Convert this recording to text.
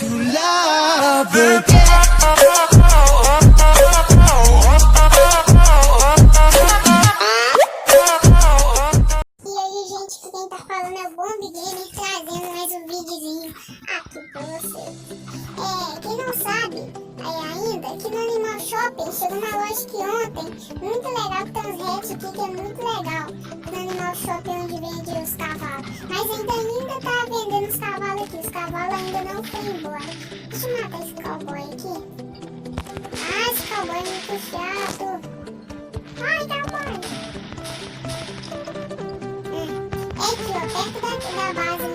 Quem tá falando é o Bomb Gamer, trazendo mais um videozinho aqui pra vocês. Quem não sabe ainda, aqui no Animal Shopping chegou uma loja que ontem, muito legal, que tem uns hats aqui que é muito legal, no Animal Shopping onde vende os cavalos. Mas ainda tá vendendo os cavalos aqui, os cavalos ainda não foram embora. Deixa eu matar esse cowboy aqui. Ah, esse cowboy é muito chato. Ai, cowboy! Aqui, ó, perto da base